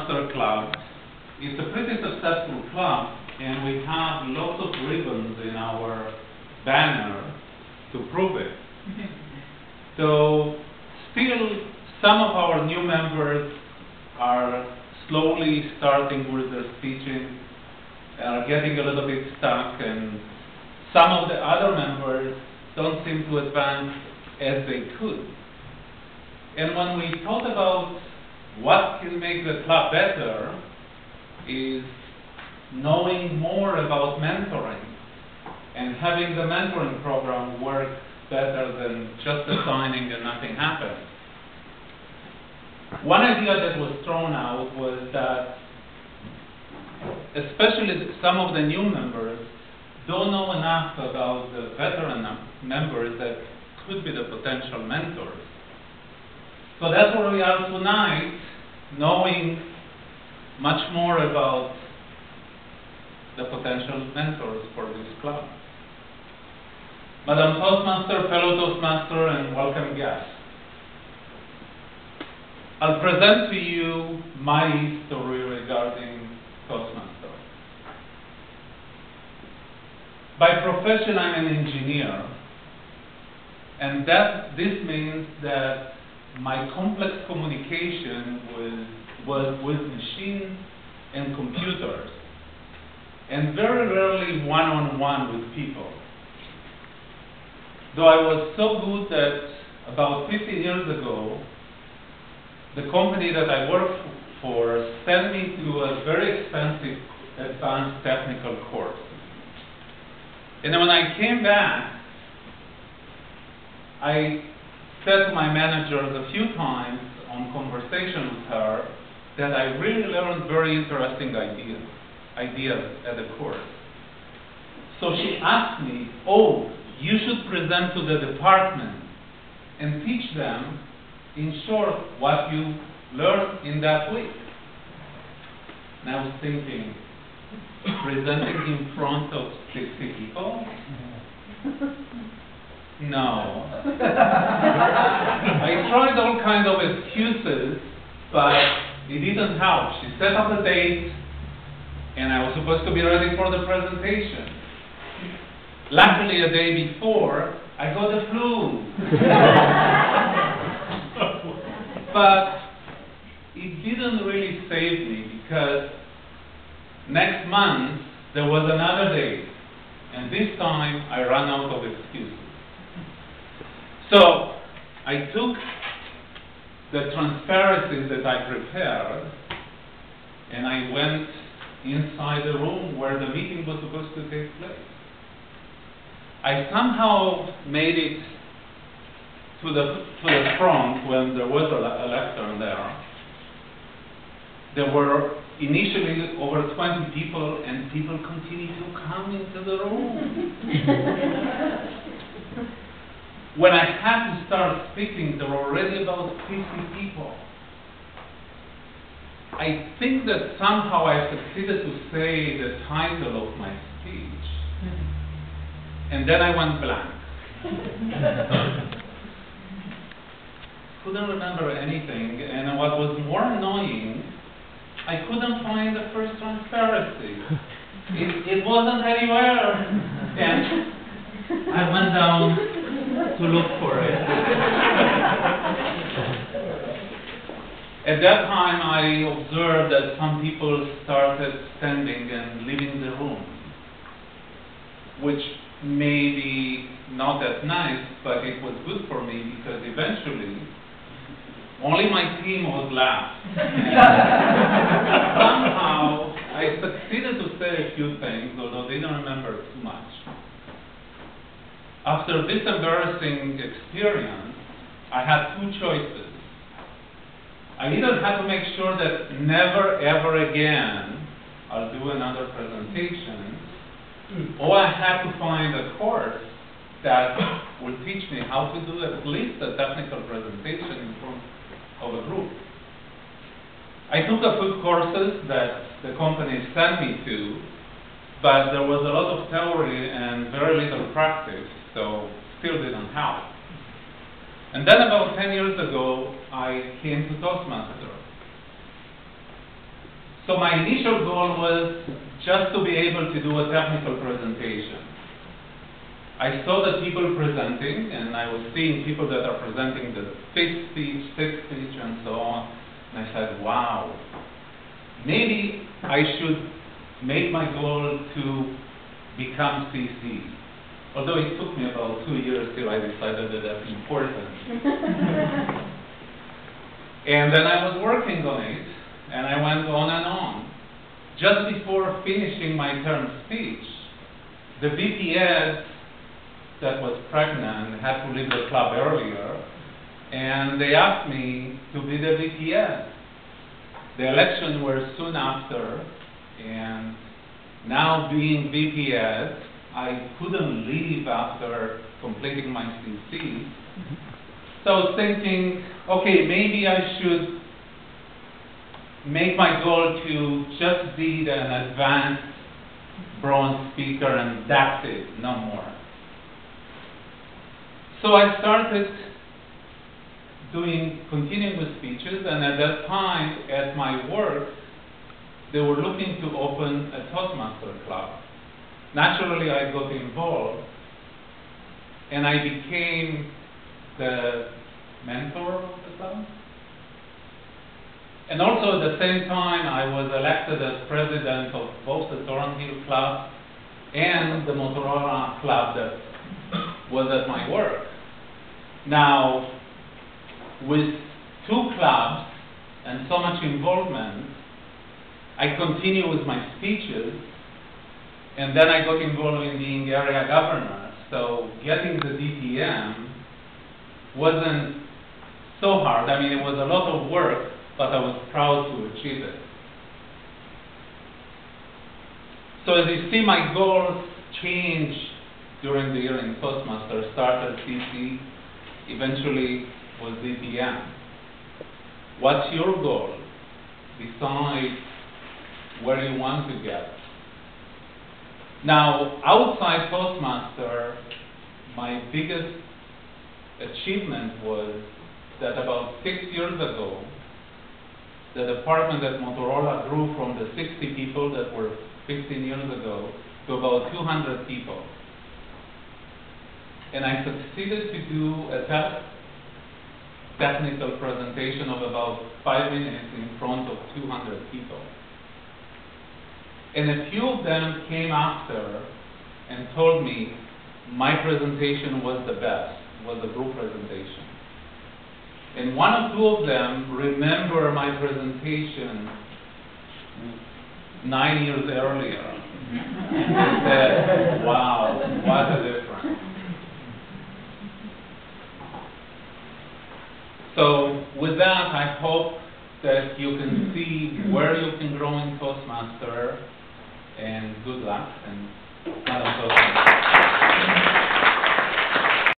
Toastmaster Club. It's a pretty successful club, and we have lots of ribbons in our banner to prove it. So, still, some of our new members are slowly starting with their speeching, are getting a little bit stuck, and some of the other members don't seem to advance as they could. And when we thought about what can make the club better, is knowing more about mentoring and having the mentoring program work better than just assigning and nothing happens. One idea that was thrown out was that especially some of the new members don't know enough about the veteran members that could be the potential mentors. So that's where we are tonight, knowing much more about the potential mentors for this club. Madam Toastmaster, fellow Toastmaster, and welcome guests. I'll present to you my story regarding Toastmaster. By profession, I'm an engineer, and this means that my complex communication was with machines and computers, and very rarely one-on-one with people. Though I was so good that about 15 years ago, the company that I worked for sent me to a very expensive advanced technical course. And then when I came back, I said to my managers a few times on conversation with her that I really learned very interesting ideas at the course. So she asked me, oh, you should present to the department and teach them, in short, what you learned in that week. And I was thinking, presenting in front of 60 people? No. I tried all kinds of excuses, but it didn't help. She set up a date, and I was supposed to be ready for the presentation. Luckily, a day before, I got the flu. But it didn't really save me, because next month, there was another day, and this time, I ran out of excuses. So, I took the transparencies that I prepared, and I went inside the room where the meeting was supposed to take place. I somehow made it to the front when there was a lectern there. There were initially over 20 people, and people continued to come into the room. When I had to start speaking, there were already about 50 people. I think that somehow I succeeded to say the title of my speech, and then I went blank. Couldn't remember anything, and what was more annoying, I couldn't find the first transparency. It wasn't anywhere, and I went down to look for it. At that time, I observed that some people started standing and leaving the room, which may be not that nice, but it was good for me, because eventually, only my team was left. Somehow, I succeeded to say a few things, although they don't remember too much. After this embarrassing experience, I had two choices. I either had to make sure that never ever again I'll do another presentation, or I had to find a course that will teach me how to do at least a technical presentation in front of a group. I took a few courses that the company sent me to, but there was a lot of theory and very little practice, so still didn't help. And then about 10 years ago, I came to Toastmaster. So my initial goal was just to be able to do a technical presentation. I saw the people presenting, and I was seeing people that are presenting the fifth speech, sixth speech, and so on. And I said, wow, maybe I should make my goal to become CC. Although it took me about 2 years till I decided that that's important. And then I was working on it, and I went on and on. Just before finishing my term speech, the VPS that was pregnant had to leave the club earlier, and they asked me to be the VPS. The elections were soon after, and now being VPS, I couldn't leave after completing my CC. So I was thinking, okay, maybe I should make my goal to just be an advanced bronze speaker, and that's it, no more. So I started continuing with speeches, and at that time, at my work, they were looking to open a Toastmaster club. Naturally, I got involved, and I became the mentor of the club. And also at the same time, I was elected as president of both the Thornhill Club and the Motorola Club that was at my work. Now, with 2 clubs and so much involvement, I continue with my speeches, and then I got involved in being area governor. So getting the DTM wasn't so hard. I mean, it was a lot of work, but I was proud to achieve it. So as you see, my goals changed during the year in Toastmaster. Started CC, eventually was DTM. What's your goal? Decide where you want to get. Now, outside Toastmaster, my biggest achievement was that about 6 years ago, the department at Motorola grew from the 60 people that were 15 years ago to about 200 people. And I succeeded to do a technical presentation of about 5 minutes in front of 200 people. And a few of them came after and told me my presentation was the best, was the group presentation. And 1 or 2 of them remember my presentation 9 years earlier. And said, wow, what a difference. So with that, I hope that you can see where you can grow in Toastmaster, and good luck, and Madam Toastmaster.